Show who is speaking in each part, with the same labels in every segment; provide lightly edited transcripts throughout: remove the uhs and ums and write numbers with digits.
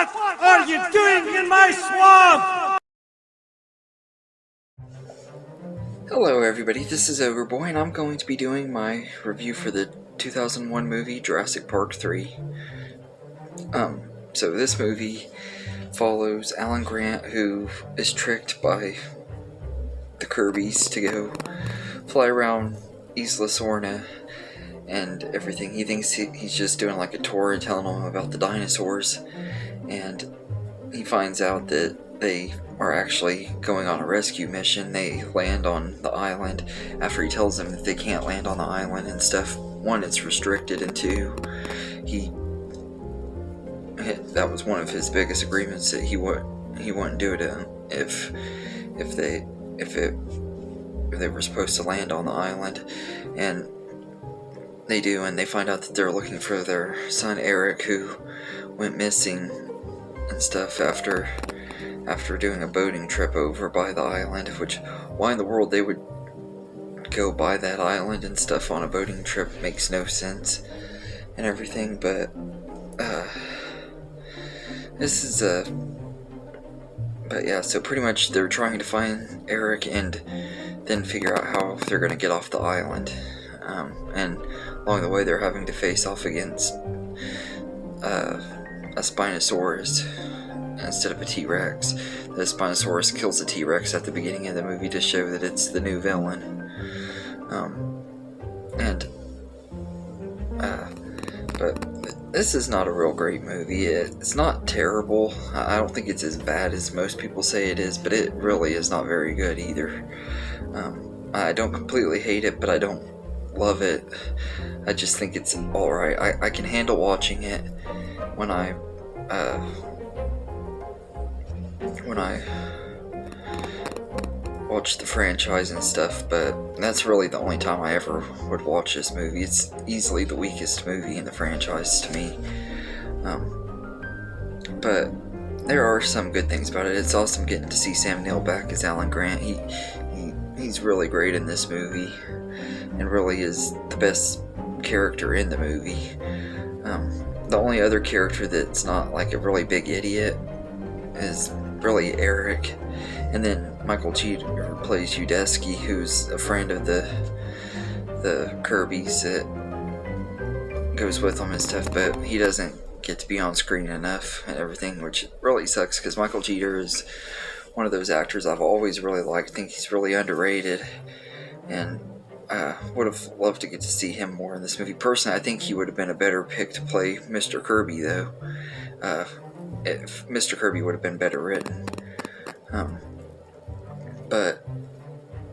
Speaker 1: What are you doing in my swamp?
Speaker 2: Hello everybody, this is Overboy, and I'm going to be doing my review for the 2001 movie Jurassic Park 3. So this movie follows Alan Grant, who is tricked by the Kirbys to go fly around Isla Sorna and everything. He thinks he's just doing like a tour and telling them about the dinosaurs, and he finds out that they are actually going on a rescue mission. They land on the island after he tells them that they can't land on the island and stuff. One, it's restricted, and two, that was one of his biggest agreements, that he wouldn't do it if they were supposed to land on the island. And they do, and they find out that they're looking for their son Eric, who went missing and stuff after doing a boating trip over by the island. Which, why in the world they would go by that island and stuff on a boating trip makes no sense and everything. But but yeah, so pretty much they're trying to find Eric and then figure out how they're going to get off the island. And along the way they're having to face off against a Spinosaurus instead of a T-Rex. The Spinosaurus kills a T-Rex at the beginning of the movie to show that it's the new villain. But this is not a real great movie. It's not terrible. I don't think it's as bad as most people say it is, but it really is not very good either. I don't completely hate it, but I don't love it. I just think it's alright. I can handle watching it when I watch the franchise and stuff, but that's really the only time I ever would watch this movie. It's easily the weakest movie in the franchise to me. But there are some good things about it. It's awesome getting to see Sam Neill back as Alan Grant. He's really great in this movie, and really is the best character in the movie. The only other character that's not like a really big idiot is really Eric, and then Michael Cheater plays Udesky, who's a friend of the Kirbys that goes with them and stuff, but he doesn't get to be on screen enough and everything, which really sucks, because Michael Cheater is one of those actors I've always really liked. I think he's really underrated, and would have loved to get to see him more in this movie. Personally, I think he would have been a better pick to play Mr. Kirby, though. If Mr. Kirby would have been better written. But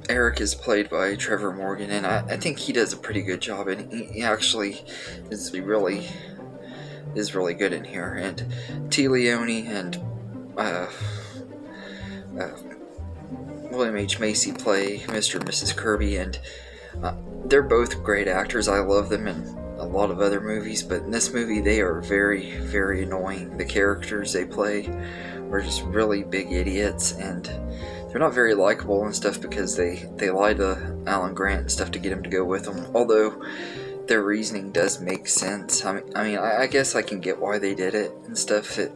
Speaker 2: Eric is played by Trevor Morgan, and I think he does a pretty good job, and he actually is really good in here. And T. Leone and William H. Macy play Mr. and Mrs. Kirby, and they're both great actors. I love them in a lot of other movies, but in this movie they are very, very annoying. The characters they play are just really big idiots, and they're not very likable and stuff, because they lie to Alan Grant and stuff to get him to go with them, although their reasoning does make sense. I mean, I guess I can get why they did it and stuff. It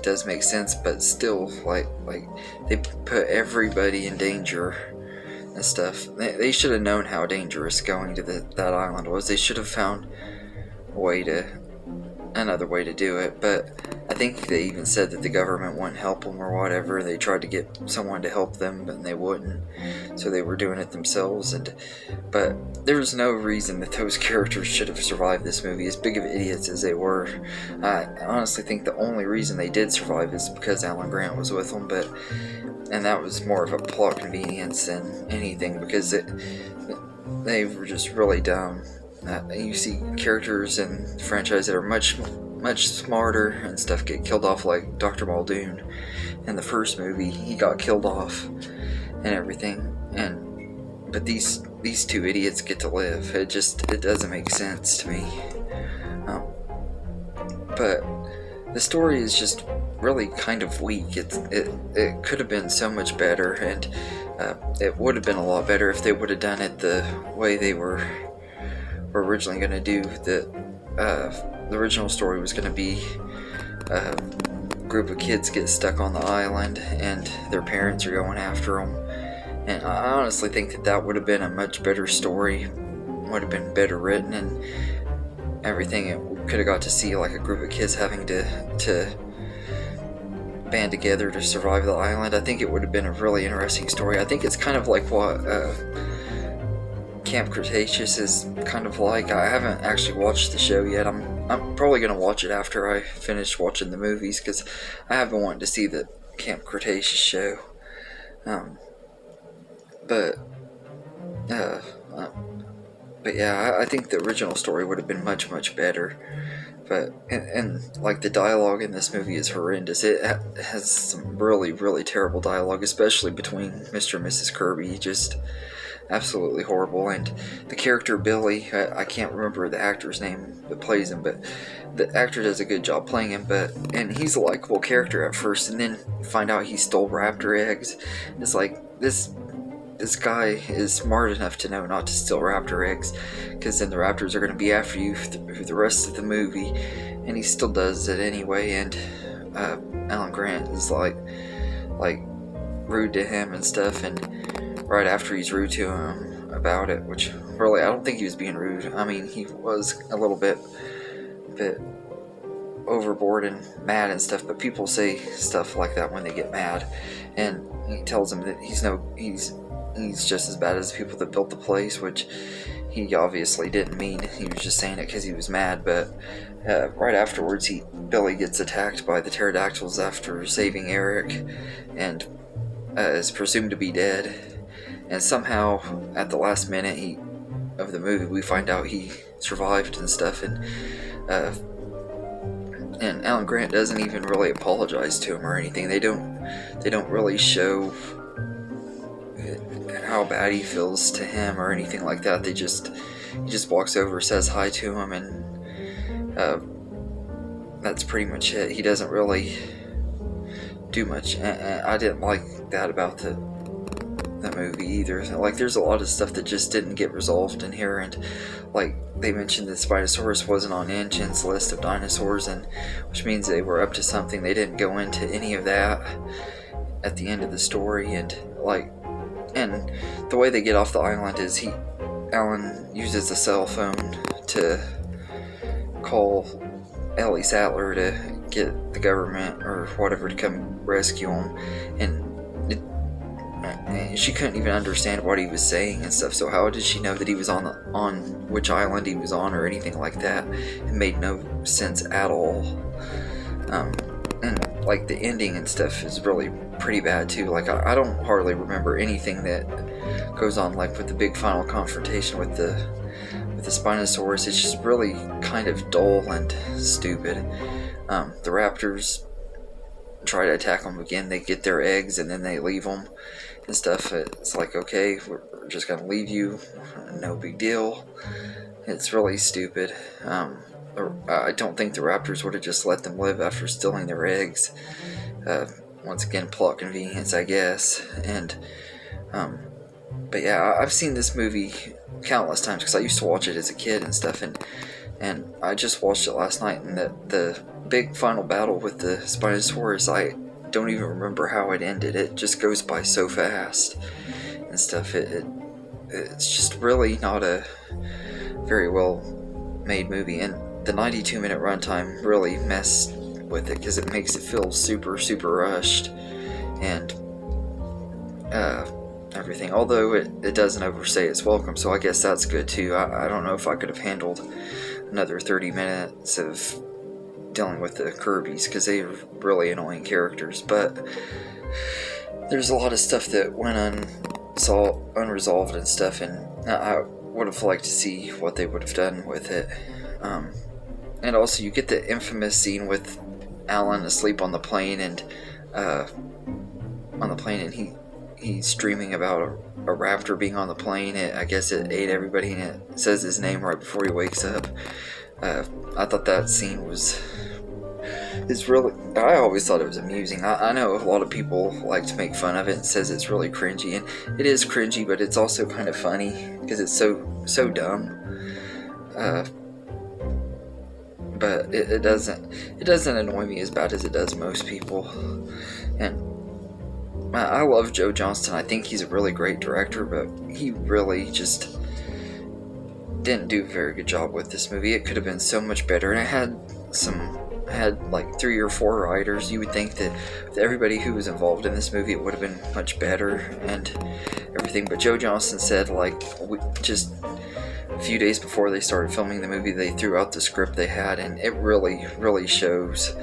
Speaker 2: does make sense, but still, like they put everybody in danger and stuff. They should have known how dangerous going to that island was. They should have found another way to do it, but I think they even said that the government wouldn't help them or whatever. They tried to get someone to help them, but they wouldn't, so they were doing it themselves. But there's no reason that those characters should have survived this movie, as big of idiots as they were. I honestly think the only reason they did survive is because Alan Grant was with them, and that was more of a plot convenience than anything, because they were just really dumb. You see characters in the franchise that are much smarter and stuff get killed off, like Dr. Muldoon in the first movie. He got killed off and everything, but these two idiots get to live. It doesn't make sense to me. But the story is just really kind of weak. It could have been so much better, and it would have been a lot better if they would have done it the way they were originally going to do. the original story was going to be a group of kids get stuck on the island and their parents are going after them. And I honestly think that that would have been a much better story, would have been better written and everything. It could have got to see like a group of kids having to band together to survive the island. I think it would have been a really interesting story. I think it's kind of like what Camp Cretaceous is kind of like. I haven't actually watched the show yet. I'm probably going to watch it after I finish watching the movies, because I have been wanting to see the Camp Cretaceous show. But yeah, I think the original story would have been much, much better. But, and like the dialogue in this movie is horrendous. It has some really, really terrible dialogue, especially between Mr. and Mrs. Kirby. Just absolutely horrible. And the character Billy, I can't remember the actor's name that plays him, but the actor does a good job playing him. And he's a likable character at first, and then find out he stole raptor eggs. It's like, this guy is smart enough to know not to steal raptor eggs, because then the raptors are going to be after you through the rest of the movie, and he still does it anyway. And Alan Grant is like rude to him and stuff, and right after he's rude to him about it, which really I don't think he was being rude. I mean, he was a little bit overboard and mad and stuff, but people say stuff like that when they get mad, and he tells him that he's just as bad as the people that built the place, which he obviously didn't mean. He was just saying it because he was mad. But right afterwards, Billy gets attacked by the pterodactyls after saving Eric, and is presumed to be dead. And somehow, at the last minute of the movie, we find out he survived and stuff. And Alan Grant doesn't even really apologize to him or anything. They don't really show how bad he feels to him or anything like that. He just walks over, says hi to him, and that's pretty much it. He doesn't really do much. And I didn't like that about the movie either. Like, there's a lot of stuff that just didn't get resolved in here, and like they mentioned, the Spinosaurus wasn't on Engine's list of dinosaurs, and which means they were up to something. They didn't go into any of that at the end of the story. And the way they get off the island is Alan uses a cell phone to call Ellie Sattler to get the government or whatever to come rescue him, and she couldn't even understand what he was saying and stuff. So how did she know that he was on which island he was on or anything like that? It made no sense at all. And like the ending and stuff is really pretty bad too. Like I don't hardly remember anything that goes on, like with the big final confrontation with the Spinosaurus. It's just really kind of dull and stupid. The raptors try to attack them again. They get their eggs and then they leave them and stuff. It's like, okay, we're just gonna leave you, no big deal. It's really stupid. I don't think the raptors would have just let them live after stealing their eggs. Once again, plot convenience, I guess. And but yeah, I've seen this movie countless times because I used to watch it as a kid and stuff, and I just watched it last night, and the big final battle with the Spinosaurus, I don't even remember how it ended. It just goes by so fast and stuff. It's just really not a very well made movie, and the 92-minute runtime really messed with it because it makes it feel super, super rushed and everything. Although it doesn't overstay its welcome, so I guess that's good too. I don't know if I could have handled another 30 minutes of dealing with the Kirbys because they are really annoying characters. But there's a lot of stuff that went unresolved and stuff, and I would have liked to see what they would have done with it. And also, you get the infamous scene with Alan asleep on the plane, and he's dreaming about a raptor being on the plane. I guess it ate everybody, and it says his name right before he wakes up. I thought that scene I always thought it was amusing. I know a lot of people like to make fun of it and says it's really cringy, and it is cringy, but it's also kind of funny because it's so dumb. but it doesn't annoy me as bad as it does most people. And I love Joe Johnston. I think he's a really great director, but he really just didn't do a very good job with this movie. It could have been so much better, and it had like 3 or 4 writers. You would think that with everybody who was involved in this movie, it would have been much better and everything. But Joe Johnston said, like, just a few days before they started filming the movie, they threw out the script they had, and it really shows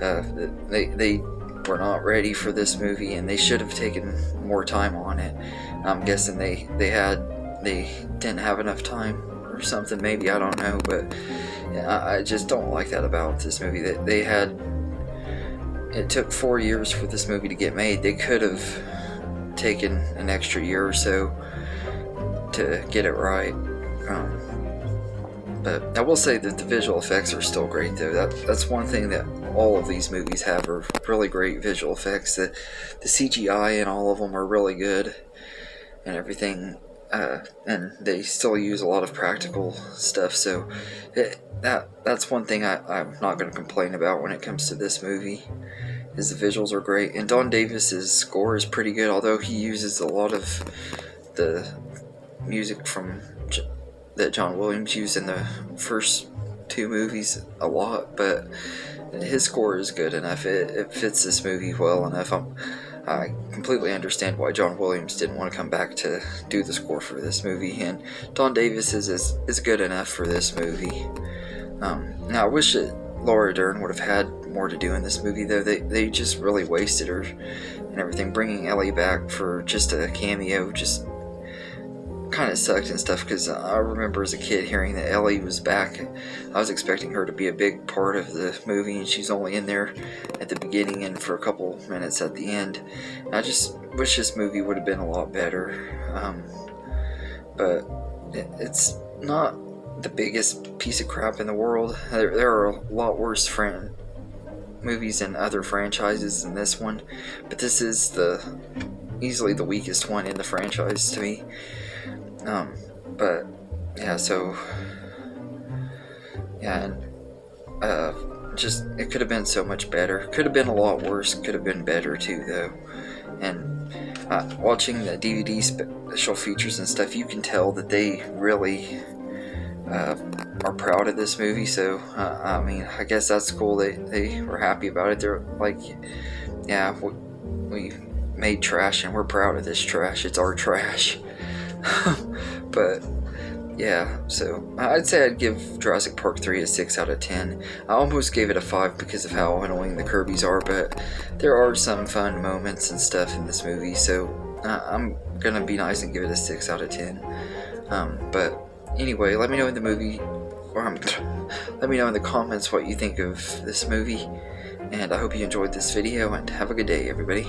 Speaker 2: that they were not ready for this movie, and they should have taken more time on it. I'm guessing they didn't have enough time or something, maybe, I don't know, but I just don't like that about this movie. That it took 4 years for this movie to get made. They could have taken an extra year or so to get it right. But I will say that the visual effects are still great, though. That's one thing that all of these movies have, are really great visual effects. The CGI in all of them are really good and everything. And they still use a lot of practical stuff, so that's one thing I'm not going to complain about when it comes to this movie, is the visuals are great. And Don Davis's score is pretty good, although he uses a lot of the music that John Williams used in the first 2 movies a lot, but his score is good enough. It fits this movie well enough. I completely understand why John Williams didn't want to come back to do the score for this movie, and Don Davis is good enough for this movie. Now, I wish that Laura Dern would have had more to do in this movie, though. They just really wasted her and everything. Bringing Ellie back for just a cameo just kind of sucked and stuff, because I remember as a kid hearing that Ellie was back. I was expecting her to be a big part of the movie, and she's only in there at the beginning and for a couple minutes at the end. And I just wish this movie would have been a lot better. But it's not the biggest piece of crap in the world. There are a lot worse movies and other franchises than this one, but this is easily the weakest one in the franchise to me. But yeah, so yeah, and just it could have been so much better. Could have been a lot worse. Could have been better too, though. And watching the DVD special features and stuff, you can tell that they really are proud of this movie. So I mean, I guess that's cool. They were happy about it. They're like, yeah, we made trash and we're proud of this trash. It's our trash. But yeah, so I'd say I'd give Jurassic Park 3 a 6 out of 10. I almost gave it a 5 because of how annoying the Kirby's are, but there are some fun moments and stuff in this movie, so I'm gonna be nice and give it a 6 out of 10. But anyway, let me know in the let me know in the comments what you think of this movie, and I hope you enjoyed this video, and have a good day, everybody.